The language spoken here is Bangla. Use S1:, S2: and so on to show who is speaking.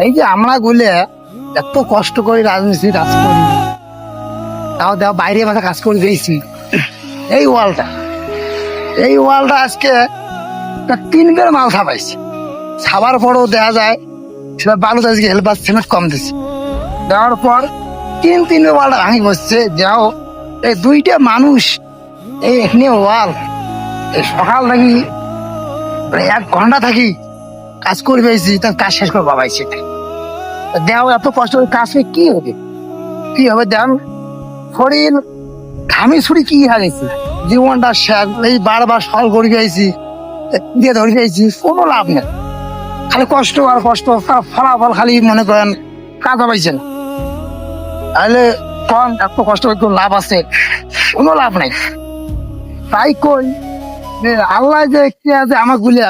S1: এই যে আমরা গুলে এত কষ্ট করে রাজনীতি কাজ করি, তাও দেওয়া বাইরে মাথা কাজ করে দিয়েছি। এই ওয়ালটা আজকে 3 বের মাল ছাপাইছে, ছাপার পরও দেখা যায় সেটা বালু আজকে হেলপার সিমেন্ট কম দিচ্ছে, দেওয়ার পর 3 ওয়ালটা ভাঙি বসছে। যাও এই 2টা মানুষ এই এখানে ওয়াল এই সকাল থাকি 1 ঘন্টা থাকি কাজ করে পেয়েছি, তার কাজ শেষ করে বাবাইছে। দেও এত কষ্ট করে কাজ করে কি হবে দেন শরীর ঘামি ছুরি কি হারিয়েছি, জীবনটা শেষ। এই বারবার সল করে পেয়েছি, দিয়ে ধরে পেয়েছি, কোনো লাভ নেই, খালি কষ্ট আর কষ্ট, ফলাফল খালি মনে করেন কাজা পাইছেন। তাহলে কম এত কষ্ট করে কোনো লাভ আছে? কোনো লাভ নাই। তাই কই যে আল্লাহ যে একটি আছে আমার গুলিয়া